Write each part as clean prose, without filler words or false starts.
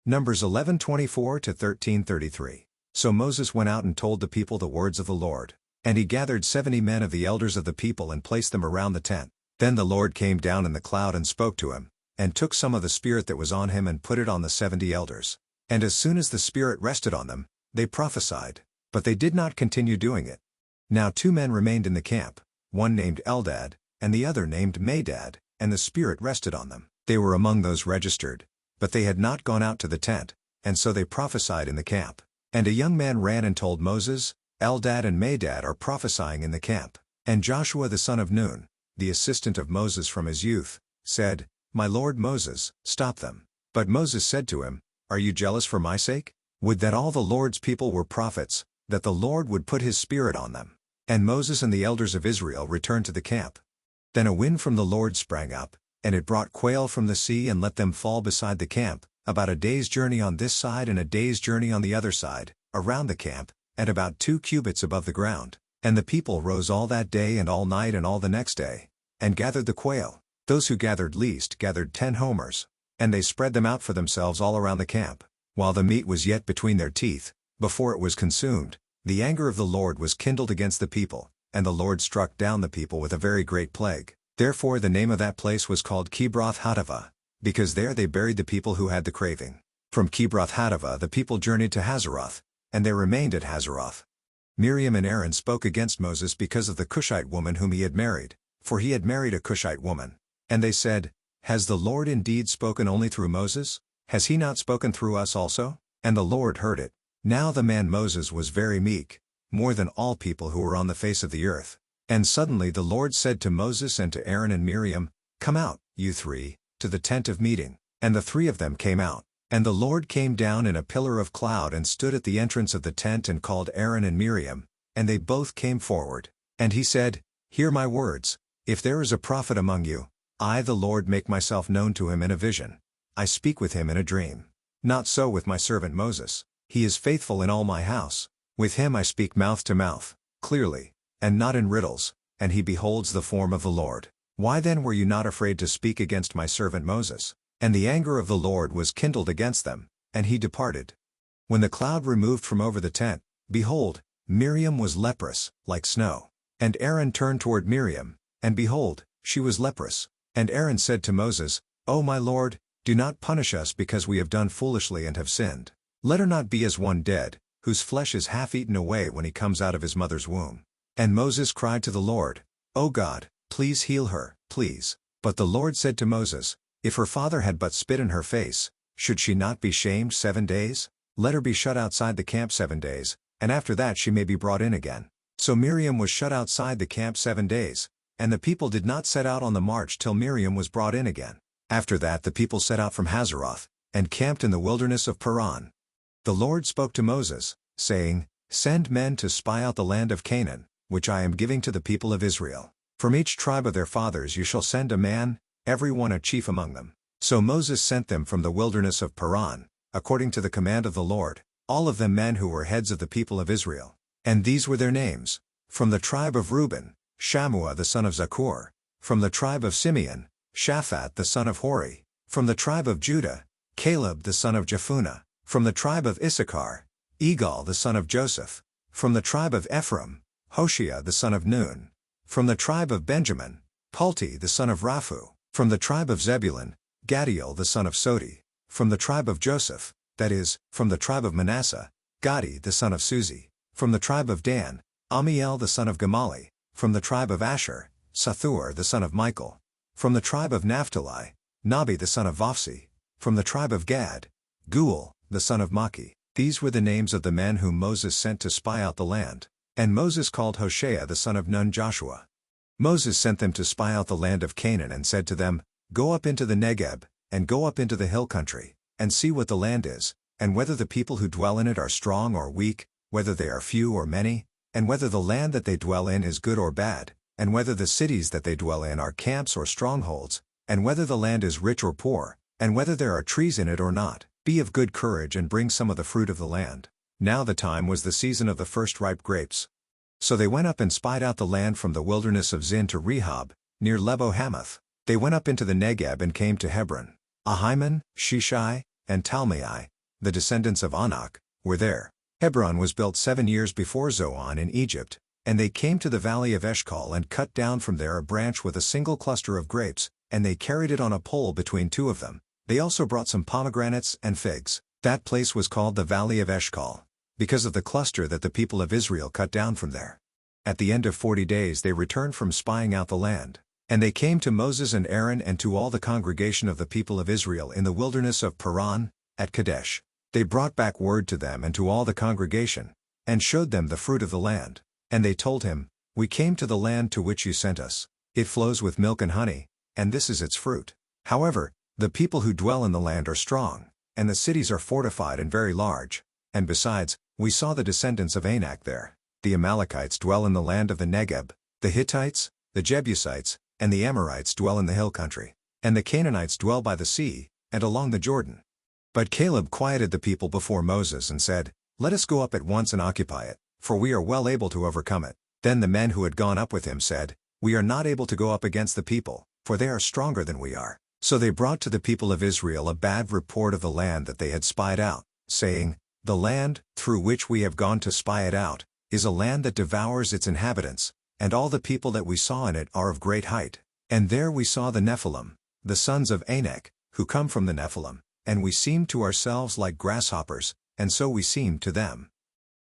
Numbers 11:24 to 13:33. So Moses went out and told the people the words of the Lord. And he gathered 70 men of the elders of the people and placed them around the tent. Then the Lord came down in the cloud and spoke to him, and took some of the Spirit that was on him and put it on the 70 elders. And as soon as the Spirit rested on them, they prophesied. But they did not continue doing it. Now 2 men remained in the camp, one named Eldad, and the other named Medad, and the Spirit rested on them. They were among those registered, but they had not gone out to the tent, and so they prophesied in the camp. And a young man ran and told Moses, Eldad and Medad are prophesying in the camp. And Joshua the son of Nun, the assistant of Moses from his youth, said, My lord Moses, stop them. But Moses said to him, Are you jealous for my sake? Would that all the Lord's people were prophets, that the Lord would put his Spirit on them. And Moses and the elders of Israel returned to the camp. Then a wind from the Lord sprang up, and it brought quail from the sea and let them fall beside the camp, about a day's journey on this side and a day's journey on the other side, around the camp, and about 2 cubits above the ground. And the people rose all that day and all night and all the next day, and gathered the quail. Those who gathered least gathered 10 homers. And they spread them out for themselves all around the camp. While the meat was yet between their teeth, before it was consumed, the anger of the Lord was kindled against the people, and the Lord struck down the people with a very great plague. Therefore the name of that place was called Kibroth-Hattaavah, because there they buried the people who had the craving. From Kibroth-Hattaavah the people journeyed to Hazeroth, and they remained at Hazeroth. Miriam and Aaron spoke against Moses because of the Cushite woman whom he had married, for he had married a Cushite woman. And they said, Has the Lord indeed spoken only through Moses? Has he not spoken through us also? And the Lord heard it. Now the man Moses was very meek, more than all people who were on the face of the earth. And suddenly the Lord said to Moses and to Aaron and Miriam, Come out, you 3, to the tent of meeting. And the 3 of them came out. And the Lord came down in a pillar of cloud and stood at the entrance of the tent and called Aaron and Miriam, and they both came forward. And he said, Hear my words. If there is a prophet among you, I the Lord make myself known to him in a vision. I speak with him in a dream. Not so with my servant Moses. He is faithful in all my house. With him I speak mouth to mouth, clearly, and not in riddles, and he beholds the form of the Lord. Why then were you not afraid to speak against my servant Moses? And the anger of the Lord was kindled against them, and he departed. When the cloud removed from over the tent, behold, Miriam was leprous, like snow. And Aaron turned toward Miriam, and behold, she was leprous. And Aaron said to Moses, O my Lord, do not punish us because we have done foolishly and have sinned. Let her not be as one dead, whose flesh is half eaten away when he comes out of his mother's womb. And Moses cried to the Lord, O God, please heal her, please. But the Lord said to Moses, If her father had but spit in her face, should she not be shamed 7 days? Let her be shut outside the camp 7 days, and after that she may be brought in again. So Miriam was shut outside the camp 7 days, and the people did not set out on the march till Miriam was brought in again. After that the people set out from Hazeroth, and camped in the wilderness of Paran. The Lord spoke to Moses, saying, Send men to spy out the land of Canaan, which I am giving to the people of Israel. From each tribe of their fathers you shall send a man, every one a chief among them. So Moses sent them from the wilderness of Paran, according to the command of the Lord, all of them men who were heads of the people of Israel. And these were their names: from the tribe of Reuben, Shammua the son of Zaccur; from the tribe of Simeon, Shaphat the son of Hori; from the tribe of Judah, Caleb the son of Jephunneh; from the tribe of Issachar, Egal the son of Joseph; from the tribe of Ephraim, Hoshea the son of Nun; from the tribe of Benjamin, Palti the son of Raphu; from the tribe of Zebulun, Gaddiel the son of Sodi; from the tribe of Joseph, that is, from the tribe of Manasseh, Gadi the son of Suzi; from the tribe of Dan, Amiel the son of Gamali; from the tribe of Asher, Sathur the son of Michael; from the tribe of Naphtali, Nabi the son of Vophsi; from the tribe of Gad, Guel the son of Maki. These were the names of the men whom Moses sent to spy out the land. And Moses called Hoshea the son of Nun Joshua. Moses sent them to spy out the land of Canaan and said to them, Go up into the Negeb, and go up into the hill country, and see what the land is, and whether the people who dwell in it are strong or weak, whether they are few or many, and whether the land that they dwell in is good or bad, and whether the cities that they dwell in are camps or strongholds, and whether the land is rich or poor, and whether there are trees in it or not. Be of good courage and bring some of the fruit of the land. Now the time was the season of the first ripe grapes. So they went up and spied out the land from the wilderness of Zin to Rehob, near Lebo-Hamath. They went up into the Negeb and came to Hebron, Ahiman, Shishai, and Talmai, the descendants of Anak, were there. Hebron was built 7 years before Zoan in Egypt, and they came to the valley of Eshcol and cut down from there a branch with a single cluster of grapes, and they carried it on a pole between 2 of them. They also brought some pomegranates and figs. That place was called the Valley of Eshcol, because of the cluster that the people of Israel cut down from there. At the end of 40 days they returned from spying out the land. And they came to Moses and Aaron and to all the congregation of the people of Israel in the wilderness of Paran, at Kadesh. They brought back word to them and to all the congregation, and showed them the fruit of the land. And they told him, "We came to the land to which you sent us. It flows with milk and honey, and this is its fruit. However, the people who dwell in the land are strong, and the cities are fortified and very large. And besides, we saw the descendants of Anak there. The Amalekites dwell in the land of the Negeb, the Hittites, the Jebusites, and the Amorites dwell in the hill country, and the Canaanites dwell by the sea, and along the Jordan." But Caleb quieted the people before Moses and said, "Let us go up at once and occupy it, for we are well able to overcome it." Then the men who had gone up with him said, "We are not able to go up against the people, for they are stronger than we are." So they brought to the people of Israel a bad report of the land that they had spied out, saying, "The land, through which we have gone to spy it out, is a land that devours its inhabitants, and all the people that we saw in it are of great height. And there we saw the Nephilim, the sons of Anak, who come from the Nephilim, and we seemed to ourselves like grasshoppers, and so we seemed to them."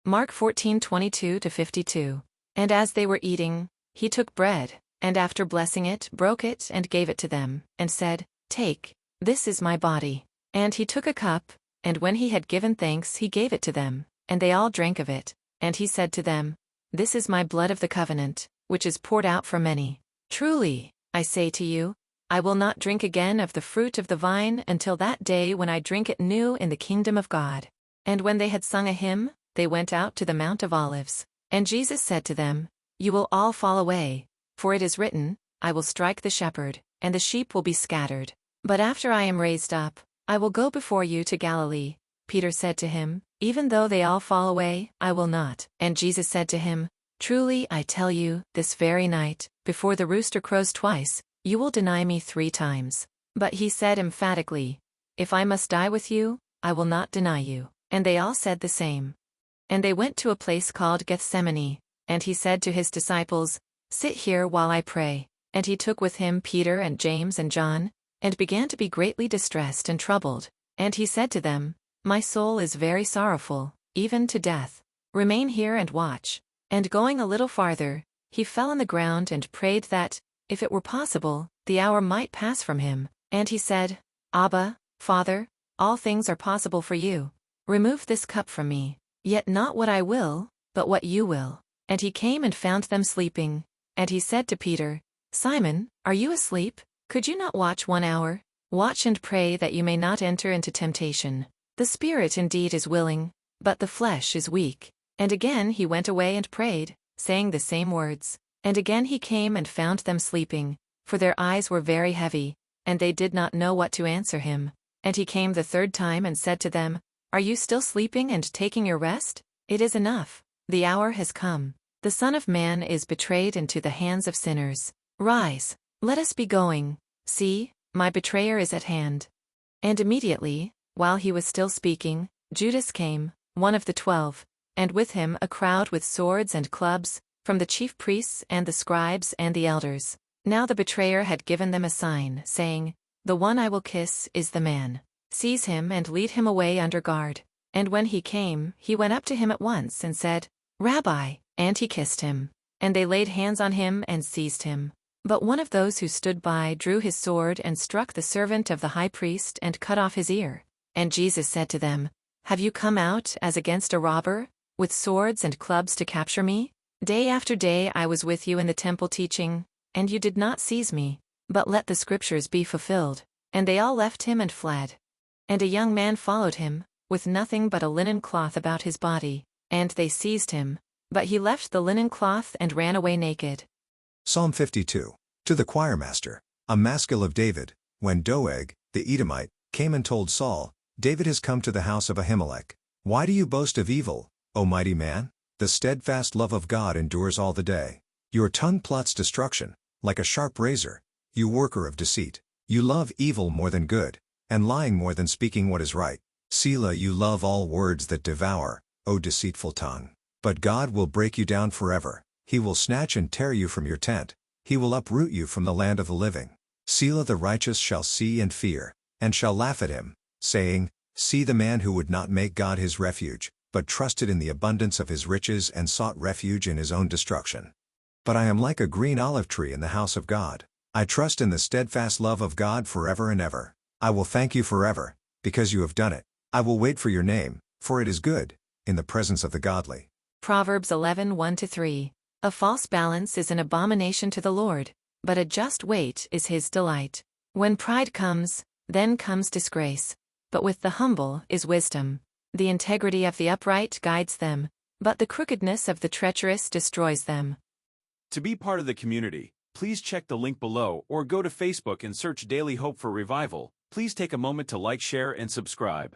Mark 14:22-52. And as they were eating, he took bread, and after blessing it, broke it and gave it to them, and said, "Take, this is my body." And he took a cup, and when he had given thanks he gave it to them, and they all drank of it. And he said to them, "This is my blood of the covenant, which is poured out for many. Truly, I say to you, I will not drink again of the fruit of the vine until that day when I drink it new in the kingdom of God." And when they had sung a hymn, they went out to the Mount of Olives. And Jesus said to them, "You will all fall away, for it is written, I will strike the shepherd, and the sheep will be scattered. But after I am raised up, I will go before you to Galilee." Peter said to him, "Even though they all fall away, I will not." And Jesus said to him, "Truly I tell you, this very night, before the rooster crows twice, you will deny me 3 times. But he said emphatically, "If I must die with you, I will not deny you." And they all said the same. And they went to a place called Gethsemane, and he said to his disciples, "Sit here while I pray." And he took with him Peter and James and John, and began to be greatly distressed and troubled. And he said to them, "My soul is very sorrowful, even to death. Remain here and watch." And going a little farther, he fell on the ground and prayed that, if it were possible, the hour might pass from him. And he said, "Abba, Father, all things are possible for you. Remove this cup from me. Yet not what I will, but what you will." And he came and found them sleeping. And he said to Peter, "Simon, are you asleep? Could you not watch 1 hour? Watch and pray that you may not enter into temptation. The spirit indeed is willing, but the flesh is weak." And again he went away and prayed, saying the same words. And again he came and found them sleeping, for their eyes were very heavy, and they did not know what to answer him. And he came the 3rd time and said to them, "Are you still sleeping and taking your rest? It is enough. The hour has come. The Son of Man is betrayed into the hands of sinners. Rise, let us be going. See, my betrayer is at hand." And immediately, while he was still speaking, Judas came, one of the 12, and with him a crowd with swords and clubs, from the chief priests and the scribes and the elders. Now the betrayer had given them a sign, saying, "The one I will kiss is the man. Seize him and lead him away under guard." And when he came, he went up to him at once and said, "Rabbi," and he kissed him. And they laid hands on him and seized him. But one of those who stood by drew his sword and struck the servant of the high priest and cut off his ear. And Jesus said to them, "Have you come out as against a robber, with swords and clubs to capture me? Day after day I was with you in the temple teaching, and you did not seize me. But let the scriptures be fulfilled." And they all left him and fled. And a young man followed him, with nothing but a linen cloth about his body, and they seized him, but he left the linen cloth and ran away naked. Psalm 52. To the choirmaster, a maskil of David. When Doeg, the Edomite, came and told Saul, "David has come to the house of Ahimelech. Why do you boast of evil, O mighty man? The steadfast love of God endures all the day. Your tongue plots destruction, like a sharp razor, you worker of deceit. You love evil more than good, and lying more than speaking what is right. Selah, you love all words that devour, O deceitful tongue. But God will break you down forever. He will snatch and tear you from your tent. He will uproot you from the land of the living. Selah, the righteous shall see and fear, and shall laugh at him, saying, See the man who would not make God his refuge, but trusted in the abundance of his riches and sought refuge in his own destruction. But I am like a green olive tree in the house of God. I trust in the steadfast love of God forever and ever. I will thank you forever, because you have done it. I will wait for your name, for it is good, in the presence of the godly. Proverbs 11:1-3. A false balance is an abomination to the Lord, but a just weight is his delight. When pride comes, then comes disgrace. But with the humble is wisdom. The integrity of the upright guides them, but the crookedness of the treacherous destroys them. To be part of the community, please check the link below or go to Facebook and search Daily Hope for Revival. Please take a moment to like, share, and subscribe.